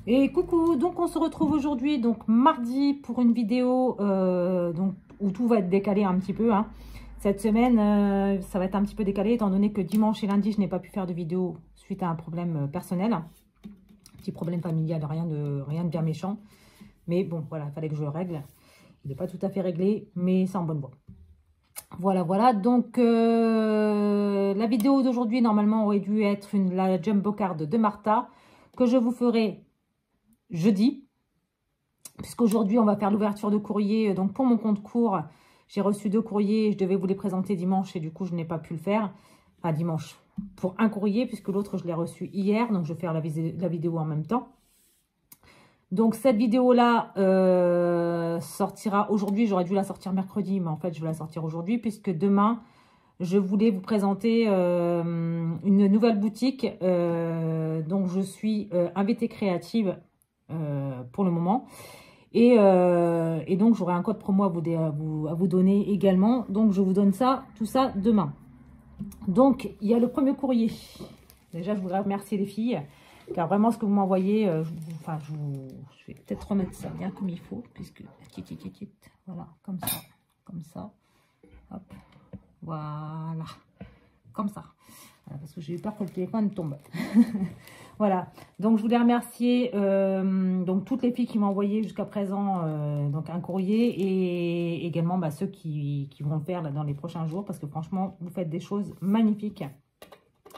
Et coucou, donc on se retrouve aujourd'hui, donc mardi, pour une vidéo où tout va être décalé un petit peu. Cette semaine, ça va être un petit peu décalé, étant donné que dimanche et lundi, je n'ai pas pu faire de vidéo suite à un problème personnel. Petit problème familial, rien de bien méchant. Mais bon, voilà, il fallait que je le règle. Il n'est pas tout à fait réglé, mais c'est en bonne voie. Voilà, voilà. Donc, la vidéo d'aujourd'hui, normalement, aurait dû être la Jumbo Card de Martha, que je vous ferai jeudi, puisqu'aujourd'hui on va faire l'ouverture de courrier. Donc pour mon compte court, j'ai reçu 2 courriers, je devais vous les présenter dimanche et du coup je n'ai pas pu le faire. Enfin dimanche, pour un courrier, puisque l'autre je l'ai reçu hier, donc je vais faire la vidéo en même temps. Donc cette vidéo là sortira aujourd'hui, j'aurais dû la sortir mercredi, mais en fait je vais la sortir aujourd'hui, puisque demain je voulais vous présenter une nouvelle boutique dont je suis invitée créative pour le moment. Et donc, j'aurai un code promo à vous donner également. Donc, je vous donne ça, tout ça demain. Donc, il y a le premier courrier. Déjà, je voudrais remercier les filles, car vraiment, ce que vous m'envoyez, je vais peut-être remettre ça bien comme il faut, puisque, voilà, comme ça, hop, voilà, comme ça. Voilà, parce que j'ai eu peur que le téléphone tombe. Voilà, donc je voulais remercier donc toutes les filles qui m'ont envoyé jusqu'à présent donc un courrier, et également ceux qui vont le faire là, dans les prochains jours, parce que franchement, vous faites des choses magnifiques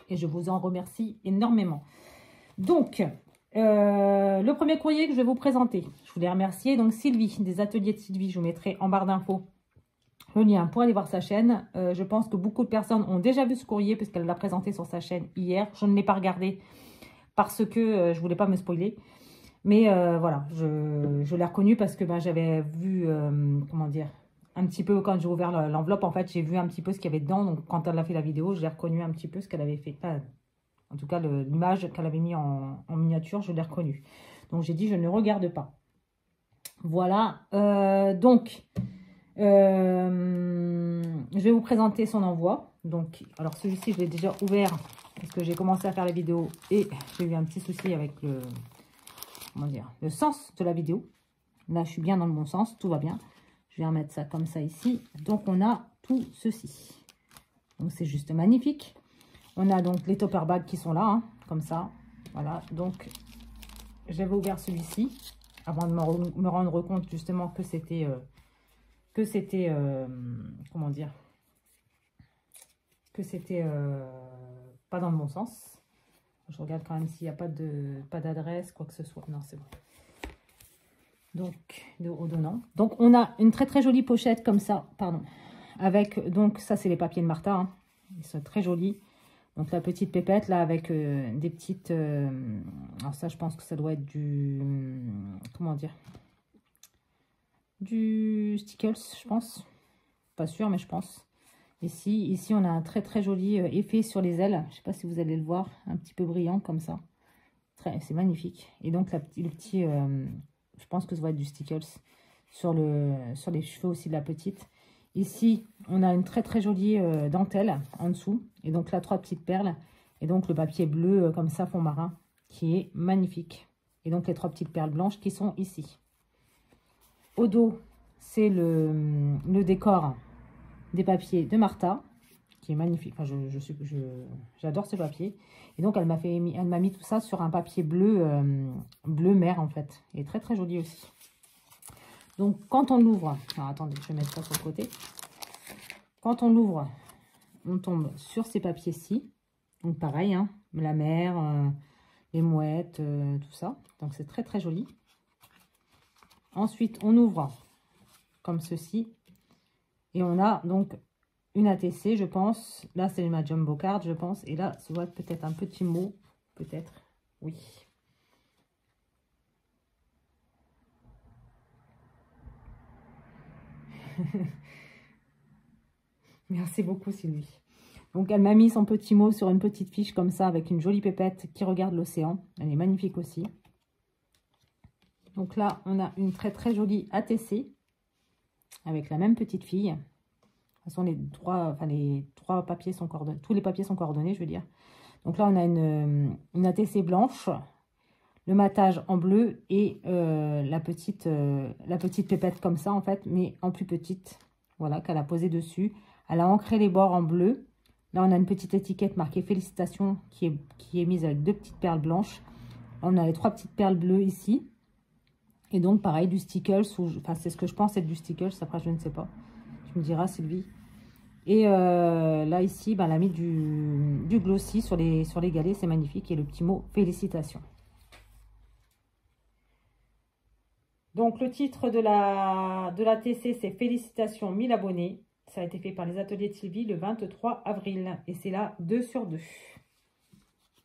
et je vous en remercie énormément. Donc, le premier courrier que je vais vous présenter, je voulais remercier donc Sylvie, des ateliers de Sylvie. Je vous mettrai en barre d'infos le lien pour aller voir sa chaîne. Je pense que beaucoup de personnes ont déjà vu ce courrier puisqu'elle l'a présenté sur sa chaîne hier. Je ne l'ai pas regardé parce que je voulais pas me spoiler. Mais voilà, je l'ai reconnu parce que j'avais vu, comment dire, un petit peu quand j'ai ouvert l'enveloppe, en fait, j'ai vu un petit peu ce qu'il y avait dedans. Donc quand elle a fait la vidéo, j'ai reconnu un petit peu ce qu'elle avait fait. Enfin, en tout cas, l'image qu'elle avait mis en miniature, je l'ai reconnue. Donc j'ai dit, je ne regarde pas. Voilà, donc, je vais vous présenter son envoi. Donc, alors celui-ci, je l'ai déjà ouvert parce que j'ai commencé à faire la vidéo et j'ai eu un petit souci avec le sens de la vidéo. Là, je suis bien dans le bon sens, tout va bien. Je vais remettre ça comme ça ici. Donc, on a tout ceci. Donc, c'est juste magnifique. On a donc les topper bags qui sont là, comme ça. Voilà, donc, j'avais ouvert celui-ci avant de me rendre compte justement que c'était... comment dire, que c'était pas dans le bon sens. Je regarde quand même s'il n'y a pas d'adresse, quoi que ce soit. Non, c'est bon. Donc, de haut donnant. Donc, on a une très très jolie pochette comme ça, pardon. Avec, donc, ça c'est les papiers de Martha. Ils sont très jolis. Donc, la petite pépette là avec des petites... alors ça, je pense que ça doit être du... comment dire, du stickers, je pense. Pas sûr, mais je pense. Ici, on a un très très joli effet sur les ailes. Je ne sais pas si vous allez le voir, un petit peu brillant comme ça. C'est magnifique. Et donc, le petit, je pense que ça va être du stickers sur les cheveux aussi de la petite. Ici, on a une très très jolie dentelle en dessous. Et donc là, 3 petites perles. Et donc, le papier bleu comme ça, fond marin, qui est magnifique. Et donc, les 3 petites perles blanches qui sont ici. Au dos, c'est le décor des papiers de Martha, qui est magnifique. Enfin, j'adore ce papier. Et donc, elle m'a mis tout ça sur un papier bleu, bleu mer, en fait. Il est très, très joli aussi. Donc, quand on l'ouvre... Alors, attendez, je vais mettre ça sur le côté. Quand on l'ouvre, on tombe sur ces papiers-ci. Donc, pareil, la mer, les mouettes, tout ça. Donc, c'est très, très joli. Ensuite, on ouvre comme ceci. Et on a donc une ATC, je pense. Là, c'est ma Jumbo Card, je pense. Et là, ça doit être peut-être un petit mot. Peut-être. Oui. Merci beaucoup, Sylvie. Donc, elle m'a mis son petit mot sur une petite fiche comme ça, avec une jolie pépette qui regarde l'océan. Elle est magnifique aussi. Donc là, on a une très, très jolie ATC avec la même petite fille. De toute façon, les trois papiers sont coordonnés. Tous les papiers sont coordonnés, je veux dire. Donc là, on a une ATC blanche. le matage en bleu et la petite pépette comme ça en fait, mais en plus petite. Voilà, qu'elle a posé dessus. Elle a ancré les bords en bleu. Là, on a une petite étiquette marquée félicitations qui est mise avec 2 petites perles blanches. Là, on a les 3 petites perles bleues ici. Et donc, pareil, du stickles. Enfin, c'est ce que je pense être du stickles. Après, je ne sais pas. Tu me diras, Sylvie. Et là, ici, ben, elle a mis du glossy sur les galets. C'est magnifique. Et le petit mot félicitations. Donc, le titre de la TC, c'est félicitations 1000 abonnés. Ça a été fait par les ateliers de Sylvie le 23 avril. Et c'est là 2 sur 2.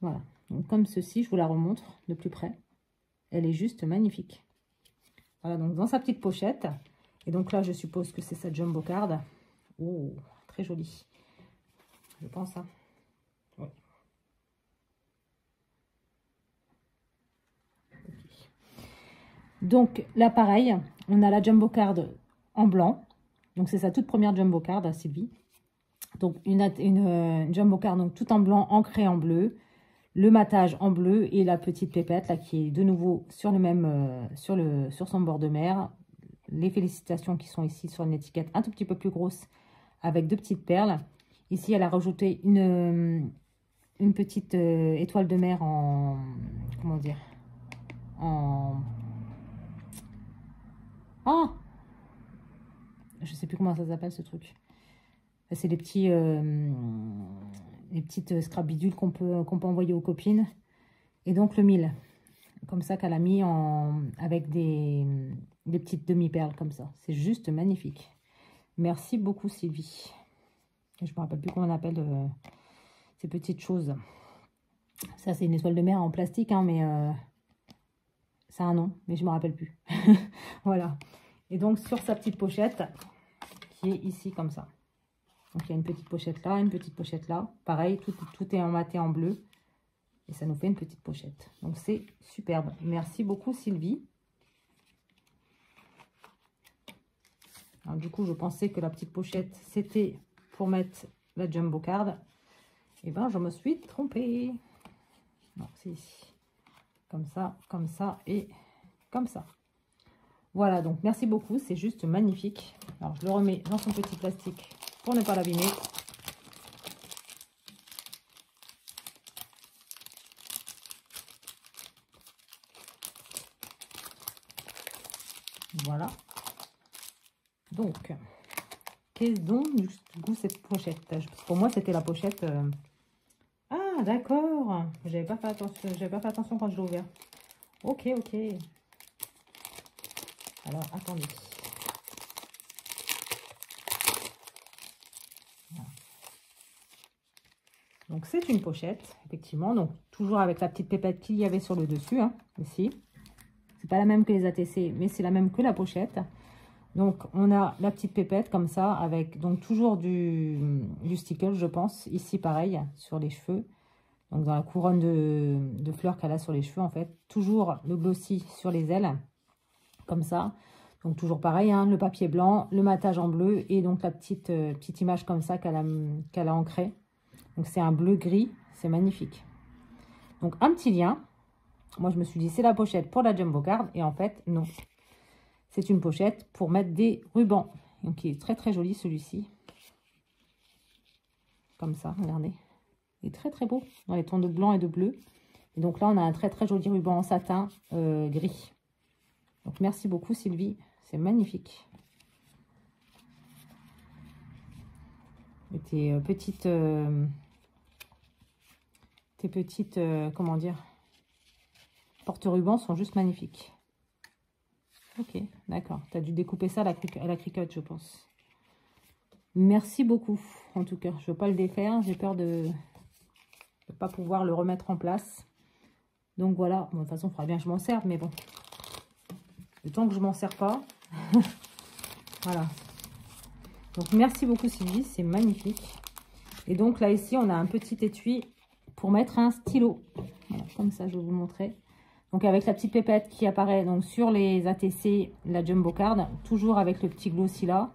Voilà. Donc, comme ceci, je vous la remontre de plus près. Elle est juste magnifique. Voilà, donc dans sa petite pochette. Et donc là, je suppose que c'est sa jumbo card. Oh, très jolie. Je pense, hein. Oui. Okay. Donc là, pareil, on a la jumbo card en blanc. Donc c'est sa toute première jumbo card à Sylvie. Donc une jumbo card donc tout en blanc, ancrée en bleu. Le matage en bleu et la petite pépette là qui est de nouveau sur le même sur son bord de mer. Les félicitations qui sont ici sur une étiquette un tout petit peu plus grosse avec 2 petites perles. Ici, elle a rajouté une petite étoile de mer en comment dire je sais plus comment ça s'appelle ce truc. C'est les petites scrap bidules qu'on peut envoyer aux copines. Et donc le 1000. Comme ça qu'elle a mis avec des petites demi-perles comme ça. C'est juste magnifique. Merci beaucoup Sylvie. Je ne me rappelle plus comment on appelle ces petites choses. Ça c'est une étoile de mer en plastique, hein, mais ça a un nom, mais je ne me rappelle plus. Voilà. Et donc sur sa petite pochette, qui est ici comme ça. Donc, il y a une petite pochette là, une petite pochette là. Pareil, tout est emmaté en bleu. Et ça nous fait une petite pochette. Donc, c'est superbe. Merci beaucoup, Sylvie. Alors, du coup, je pensais que la petite pochette, c'était pour mettre la jumbo card. Et bien, je me suis trompée. Non, c'est ici. Comme ça et comme ça. Voilà, donc merci beaucoup. C'est juste magnifique. Alors, je le remets dans son petit plastique pour ne pas l'abîmer. Voilà. Donc, qu'est-ce donc du coup cette pochette? Pour moi, c'était la pochette. Ah, d'accord. J'avais pas fait attention quand je l'ai ouvert. Ok, ok. Alors, attendez. Voilà. Donc, c'est une pochette, effectivement. Donc, toujours avec la petite pépette qu'il y avait sur le dessus, hein, ici. C'est pas la même que les ATC, mais c'est la même que la pochette. Donc, on a la petite pépette comme ça, avec donc toujours du sticker, je pense. Ici, pareil, sur les cheveux. Donc, dans la couronne de fleurs qu'elle a sur les cheveux, en fait. Toujours le glossy sur les ailes, comme ça. Donc, toujours pareil, hein, le papier blanc, le matage en bleu et donc la petite image comme ça qu'elle a ancrée. Donc, c'est un bleu-gris, c'est magnifique. Donc, un petit lien. Moi, je me suis dit, c'est la pochette pour la jumbo card. Et en fait, non. C'est une pochette pour mettre des rubans. Donc, il est très, très joli, celui-ci. Comme ça, regardez. Il est très, très beau dans les tons de blanc et de bleu. Et donc là, on a un très, très joli ruban en satin gris. Donc, merci beaucoup, Sylvie. C'est magnifique. Et tes petites, comment dire, porte-rubans sont juste magnifiques. Ok, d'accord. Tu as dû découper ça à la cricotte, je pense. Merci beaucoup. En tout cas, je ne veux pas le défaire. J'ai peur de ne pas pouvoir le remettre en place. Donc voilà. Bon, de toute façon, il faudra bien que je m'en serve, mais bon. Le temps que je m'en sers pas. Voilà. Donc, merci beaucoup, Sylvie. C'est magnifique. Et donc, là, ici, on a un petit étui pour mettre un stylo. Voilà, comme ça, je vais vous montrer. Donc, avec la petite pépette qui apparaît donc sur les ATC, la jumbo card. Toujours avec le petit glossy là.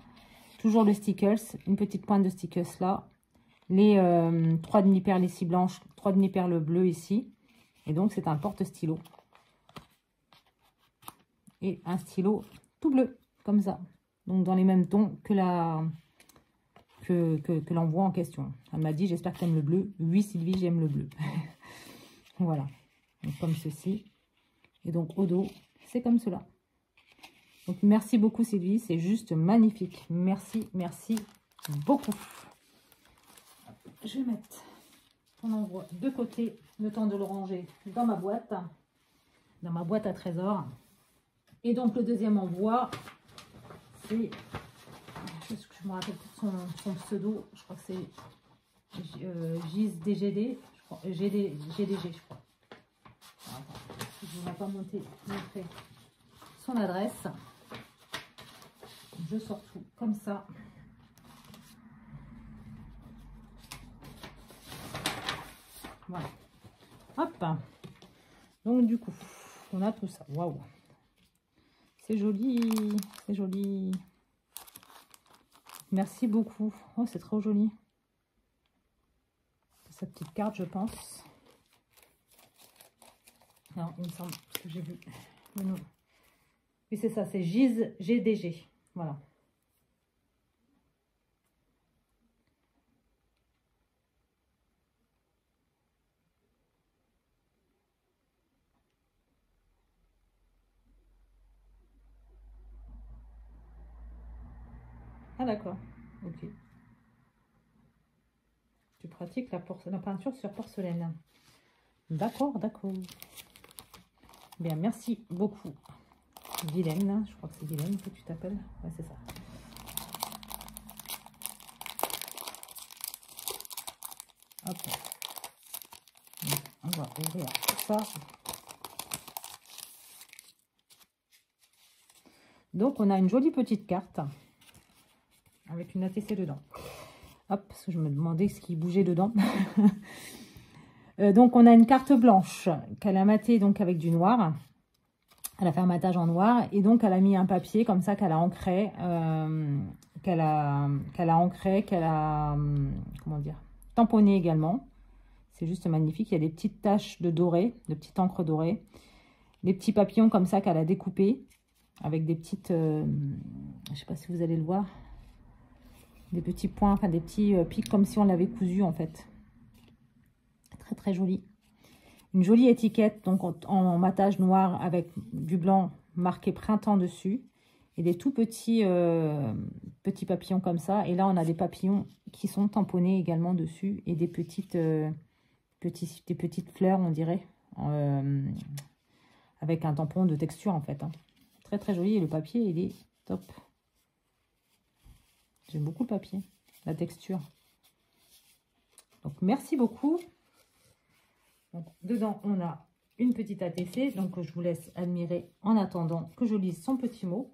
Toujours le stickers. Une petite pointe de stickers là. Les 3 demi-perles ici blanches. 3 demi-perles bleues ici. Et donc, c'est un porte-stylo. et un stylo tout bleu, comme ça. Donc dans les mêmes tons que l'envoi en question. Elle m'a dit, j'espère que tu aimes le bleu. Oui, Sylvie, j'aime le bleu. Voilà. Donc, comme ceci. Et donc au dos, c'est comme cela. Donc merci beaucoup Sylvie, c'est juste magnifique. Merci, merci beaucoup. Je vais mettre ton envoi de côté, le temps de le ranger dans ma boîte à trésors. Et donc le deuxième envoi, c'est, je me rappelle son pseudo, je crois que c'est GDG, je crois, GDG, je crois. Alors, je ne vais pas montrer son adresse. Je sors tout comme ça. Voilà. Hop. Donc du coup, on a tout ça. Waouh. C'est joli. C'est joli. Merci beaucoup. Oh, c'est trop joli. Sa petite carte, je pense. Non, il me semble que j'ai vu le nom. Oui, c'est ça, c'est GDG. Voilà. Ah d'accord, ok. Tu pratiques la peinture sur porcelaine. D'accord, d'accord. Bien, merci beaucoup. Vilaine, je crois que c'est Vilaine que tu t'appelles. Ouais, c'est ça. Hop. On va ouvrir ça. Donc, on a une jolie petite carte avec une ATC dedans. Hop, parce que je me demandais ce qui bougeait dedans. Donc, on a une carte blanche qu'elle a matée donc avec du noir. Elle a fait un matage en noir et donc elle a mis un papier comme ça qu'elle a ancré, comment dire, tamponné également. C'est juste magnifique. Il y a des petites taches de doré, de petite encre dorée. Des petits papillons comme ça qu'elle a découpés avec des petites, je ne sais pas si vous allez le voir, des petits points, enfin des petits pics comme si on l'avait cousu en fait. Très très joli. Une jolie étiquette donc en matage noir avec du blanc marqué printemps dessus et des tout petits papillons comme ça. Et là, on a des papillons qui sont tamponnés également dessus et des petites fleurs, on dirait, avec un tampon de texture en fait. Hein. Très très joli et le papier, il est top. J'aime beaucoup le papier, la texture. Donc, merci beaucoup. Donc, dedans, on a une petite ATC. Donc, je vous laisse admirer en attendant que je lise son petit mot.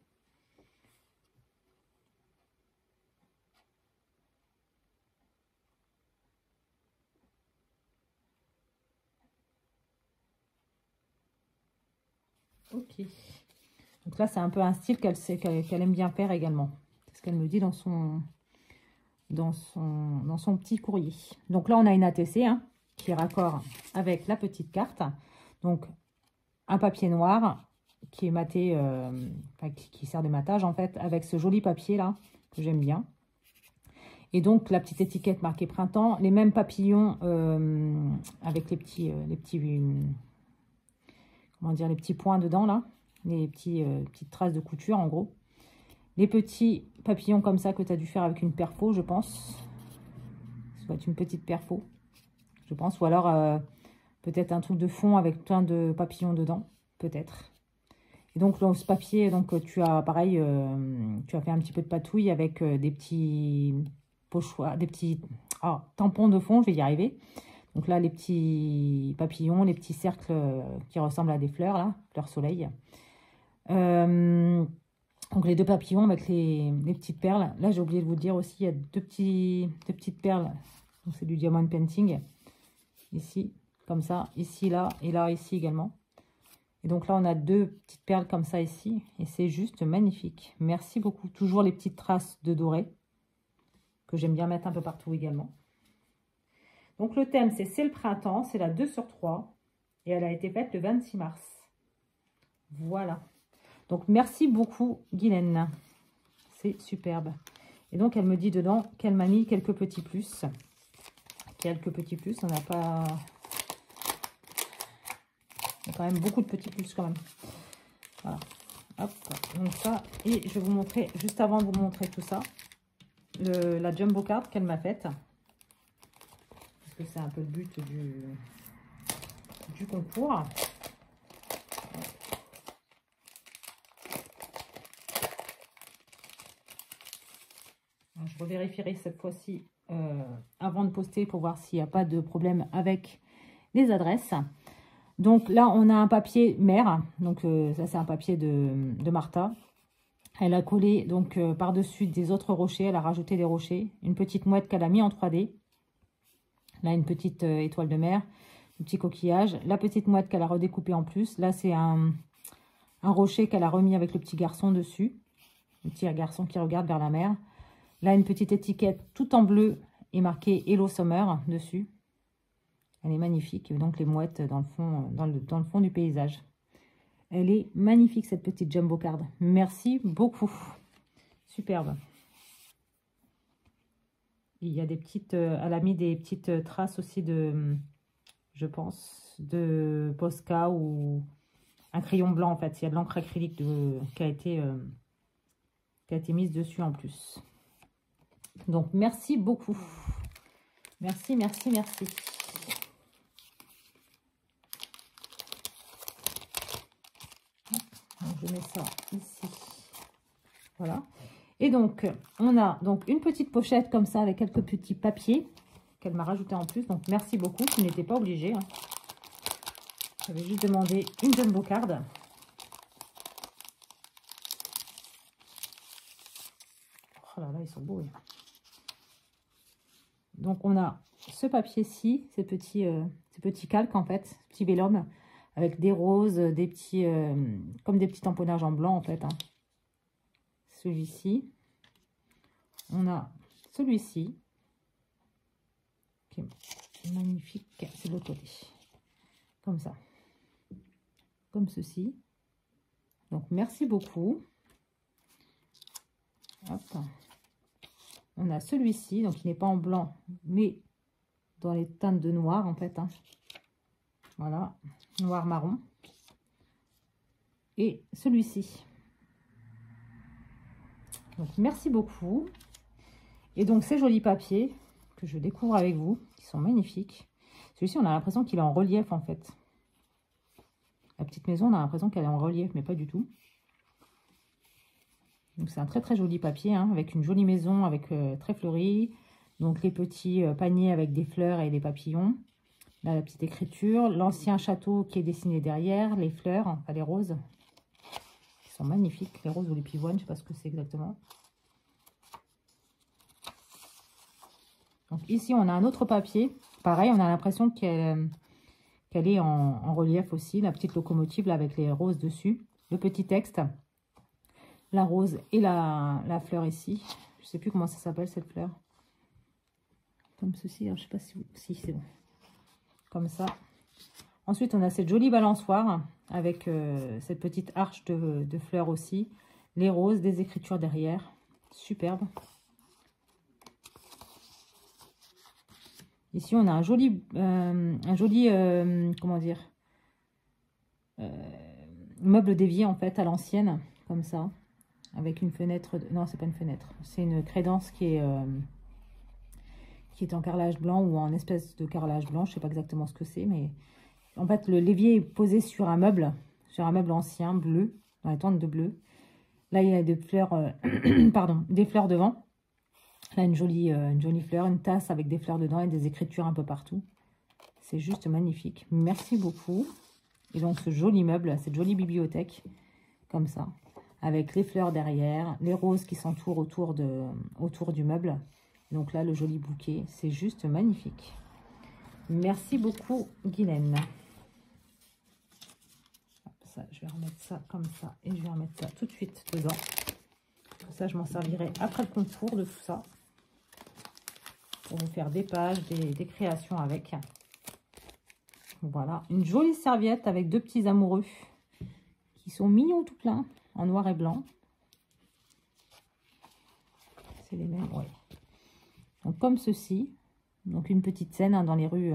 Ok. Donc là, c'est un peu un style qu'elle aime bien faire également. C'est ce qu'elle me dit dans son petit courrier. Donc là, on a une ATC hein, qui est raccord avec la petite carte. Donc, un papier noir qui est maté, qui sert de matage en fait, avec ce joli papier là, que j'aime bien. Et donc, la petite étiquette marquée printemps, les mêmes papillons avec les petits comment dire, les petits points dedans là, les petites traces de couture en gros. Les petits papillons comme ça que tu as dû faire avec une perfo, je pense. Ça doit être une petite perfo, je pense. Ou alors, peut-être un truc de fond avec plein de papillons dedans, peut-être. Et donc, dans ce papier, donc, tu as, pareil, tu as fait un petit peu de patouille avec des petits pochoirs, des petits tampons de fond, je vais y arriver. Donc là, les petits papillons, les petits cercles qui ressemblent à des fleurs, là, fleurs soleil. Donc les deux papillons avec les petites perles. Là, j'ai oublié de vous dire aussi, il y a deux petites perles. Donc c'est du diamond painting. Ici, comme ça. Ici, là. Et là, ici également. Et donc là, on a deux petites perles comme ça ici. Et c'est juste magnifique. Merci beaucoup. Toujours les petites traces de doré. Que j'aime bien mettre un peu partout également. Donc le thème, c'est le printemps. C'est la 2/3. Et elle a été faite le 26 mars. Voilà. Donc, merci beaucoup, Guylaine. C'est superbe. Et donc, elle me dit dedans qu'elle m'a mis quelques petits plus. Quelques petits plus. On n'a pas... Il y a quand même beaucoup de petits plus quand même. Voilà. Hop. Donc ça. Et je vais vous montrer, juste avant de vous montrer tout ça, la jumbo card qu'elle m'a faite. Parce que c'est un peu le but du concours. Je revérifierai cette fois-ci avant de poster pour voir s'il n'y a pas de problème avec les adresses. Donc là, on a un papier mère. Donc ça, c'est un papier de Martha. Elle a collé donc par-dessus des autres rochers. Elle a rajouté des rochers. Une petite mouette qu'elle a mis en 3D. Là, une petite étoile de mer. Un petit coquillage. La petite mouette qu'elle a redécoupée en plus. Là, c'est un rocher qu'elle a remis avec le petit garçon dessus. Le petit garçon qui regarde vers la mer. Là, une petite étiquette tout en bleu et marqué Hello Summer dessus. Elle est magnifique. Et donc, les mouettes dans le fond, dans le fond du paysage. Elle est magnifique, cette petite jumbo card. Merci beaucoup. Superbe. Il y a des petites... elle a mis des petites traces aussi de... Je pense, de Posca ou un crayon blanc, en fait. Il y a de l'encre acrylique qui a été mise dessus en plus. Donc, merci beaucoup. Merci, merci, merci. Je mets ça ici. Voilà. Et donc, on a donc une petite pochette comme ça avec quelques petits papiers qu'elle m'a rajouté en plus. Donc, merci beaucoup. Tu n'étais pas obligé. Hein. J'avais juste demandé une jumbo card. Oh là là, ils sont beaux. Hein. Donc, on a ce papier-ci, ces petits calques, en fait, ce petit vélum, avec des roses, des petits, comme des petits tamponnages en blanc, en fait. Hein. Celui-ci. On a celui-ci, qui est magnifique. C'est de l'autre côté. Comme ça. Comme ceci. Donc, merci beaucoup. Hop. On a celui-ci, donc il n'est pas en blanc, mais dans les teintes de noir, en fait. Hein. Voilà, noir-marron. Et celui-ci. Donc, merci beaucoup. Et donc, ces jolis papiers que je découvre avec vous, qui sont magnifiques. Celui-ci, on a l'impression qu'il est en relief, en fait. La petite maison, on a l'impression qu'elle est en relief, mais pas du tout. Donc, c'est un très, très joli papier, hein, avec une jolie maison, avec très fleurie. Donc, les petits paniers avec des fleurs et des papillons. Là, la petite écriture. L'ancien château qui est dessiné derrière. Les fleurs, enfin les roses. Qui sont magnifiques. Les roses ou les pivoines, je ne sais pas ce que c'est exactement. Donc, ici, on a un autre papier. Pareil, on a l'impression qu'elle est en relief aussi. La petite locomotive là, avec les roses dessus. Le petit texte. La rose et la fleur ici. Je ne sais plus comment ça s'appelle cette fleur. Comme ceci. Alors, je ne sais pas si c'est bon. Comme ça. Ensuite, on a cette jolie balançoire avec cette petite arche de fleurs aussi. Les roses, des écritures derrière. Superbe. Ici, on a un joli comment dire, meuble d'évier en fait à l'ancienne, comme ça. Avec une fenêtre, non c'est pas une fenêtre, c'est une crédence qui est en carrelage blanc ou en espèce de carrelage blanc, je sais pas exactement ce que c'est, mais en fait le l'évier est posé sur un meuble ancien bleu, dans les teintes de bleu. Là il y a des fleurs, pardon, des fleurs devant. Là une jolie fleur, une tasse avec des fleurs dedans et des écritures un peu partout. C'est juste magnifique. Merci beaucoup. Et donc ce joli meuble, cette jolie bibliothèque, comme ça. Avec les fleurs derrière, les roses qui s'entourent autour du meuble. Donc là, le joli bouquet, c'est juste magnifique. Merci beaucoup, Guylaine. Ça, je vais remettre ça comme ça et je vais remettre ça tout de suite dedans. Comme ça, je m'en servirai après le concours de tout ça. Pour vous faire des pages, des créations avec. Voilà, une jolie serviette avec deux petits amoureux qui sont mignons tout plein. en noir et blanc. C'est les mêmes, ouais. Donc comme ceci. Donc une petite scène hein, dans les rues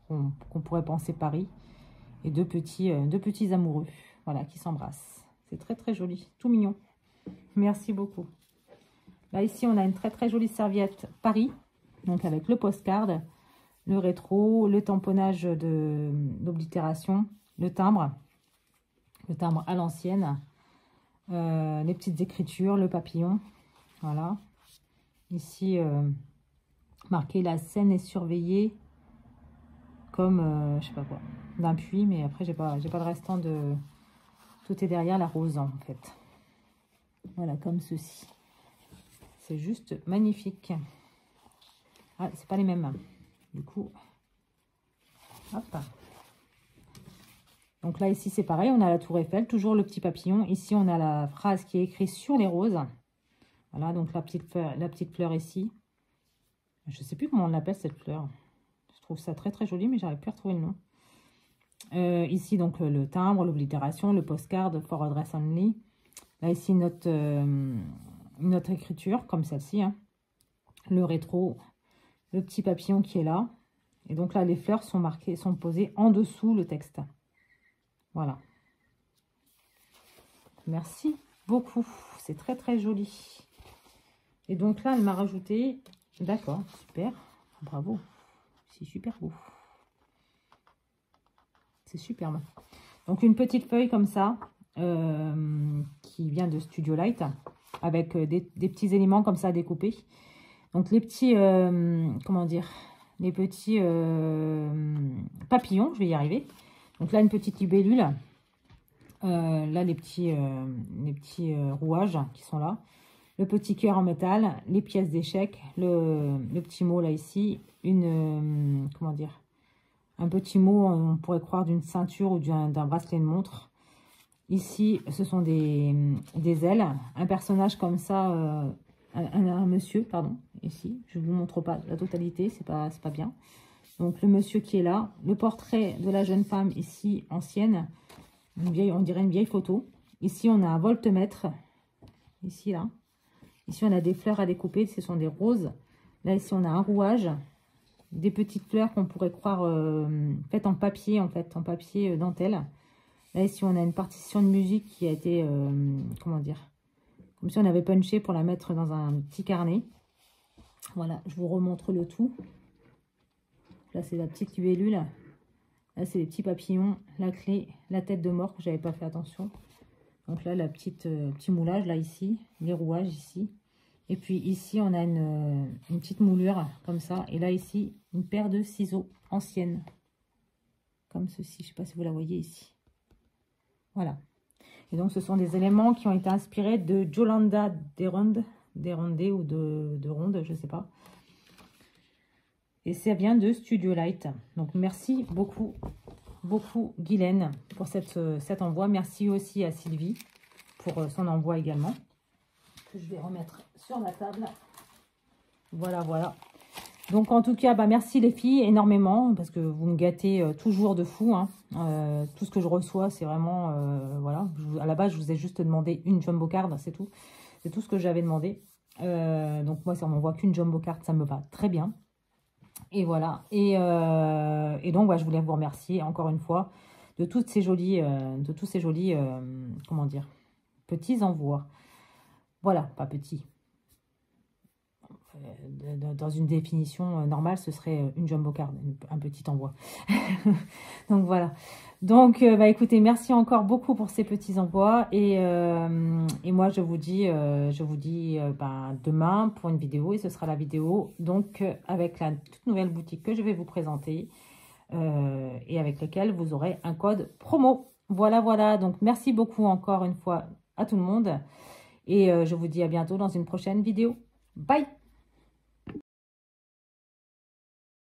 qu'on pourrait penser Paris. Et deux petits amoureux, voilà, qui s'embrassent. C'est très très joli, tout mignon. Merci beaucoup. Là ici on a une très très jolie serviette Paris. Donc avec le postcard, le rétro, le tamponnage d'oblitération, le timbre à l'ancienne, les petites écritures, le papillon, voilà. Ici, marqué la scène est surveillée comme, je sais pas quoi, d'un puits, mais après j'ai pas le restant de... Tout est derrière la rose en fait. Voilà, comme ceci. C'est juste magnifique. Ah, c'est pas les mêmes. Du coup, hop. Donc là, ici, c'est pareil. On a la tour Eiffel, toujours le petit papillon. Ici, on a la phrase qui est écrite sur les roses. Voilà, donc la petite fleur ici. Je ne sais plus comment on l'appelle, cette fleur. Je trouve ça très, très joli, mais j'arrive plus à retrouver le nom. Ici, donc, le timbre, l'oblitération, le postcard, for address only. Là, ici, notre écriture, comme celle-ci. Hein. Le rétro, le petit papillon qui est là. Et donc là, les fleurs sont marquées, sont posées en dessous le texte. Voilà. Merci beaucoup. C'est très, très joli. Et donc là, elle m'a rajouté... D'accord, super. Bravo. C'est super beau. C'est superbe. Donc, une petite feuille comme ça, qui vient de Studio Light, avec des petits éléments comme ça découpés. Donc, les petits... comment dire, les petits papillons, je vais y arriver. Donc là, une petite libellule. Là, les petits rouages qui sont là. Le petit cœur en métal, les pièces d'échecs, le petit mot là ici, comment dire, un petit mot, on pourrait croire d'une ceinture ou d'un bracelet de montre. Ici, ce sont des ailes, un personnage comme ça, un monsieur, pardon, ici, je ne vous montre pas la totalité, c'est pas bien. Donc le monsieur qui est là, le portrait de la jeune femme ici, ancienne, on dirait une vieille photo. Ici, on a un voltmètre, ici, là. Ici, on a des fleurs à découper, ce sont des roses. Là, ici, on a un rouage, des petites fleurs qu'on pourrait croire faites en papier, en fait, en papier dentelle. Là, ici, on a une partition de musique qui a été, comment dire, comme si on avait punché pour la mettre dans un petit carnet. Voilà, je vous remontre le tout. Là, c'est la petite libellule. Là, c'est les petits papillons, la clé, la tête de mort que j'avais pas fait attention. Donc là, la petit moulage, là, ici, les rouages, ici. Et puis ici, on a une petite moulure, comme ça. Et là, ici, une paire de ciseaux anciennes. Comme ceci, je ne sais pas si vous la voyez ici. Voilà. Et donc, ce sont des éléments qui ont été inspirés de Yolanda Desrondes ou de Ronde, je ne sais pas. Et ça vient de Studio Light. Donc, merci beaucoup Guylaine pour cet envoi. Merci aussi à Sylvie pour son envoi également. Que je vais remettre sur la table. Voilà, voilà. Donc en tout cas, bah, merci les filles énormément parce que vous me gâtez toujours de fou. Hein. Tout ce que je reçois, c'est vraiment... voilà. À la base, je vous ai juste demandé une jumbo card, c'est tout. C'est tout ce que j'avais demandé. Donc moi, si on m'envoie qu'une jumbo card, ça me va très bien. Et voilà. Et donc, ouais, je voulais vous remercier encore une fois de tous ces jolis, comment dire, petits envois. Voilà, pas petits. Dans une définition normale, ce serait une jumbo card, un petit envoi. Donc, voilà. Donc, bah, écoutez, merci encore beaucoup pour ces petits envois. Et moi, je vous dis bah, demain pour une vidéo. Et ce sera la vidéo donc avec la toute nouvelle boutique que je vais vous présenter et avec laquelle vous aurez un code promo. Voilà, voilà. Donc, merci beaucoup encore une fois à tout le monde. Et je vous dis à bientôt dans une prochaine vidéo. Bye!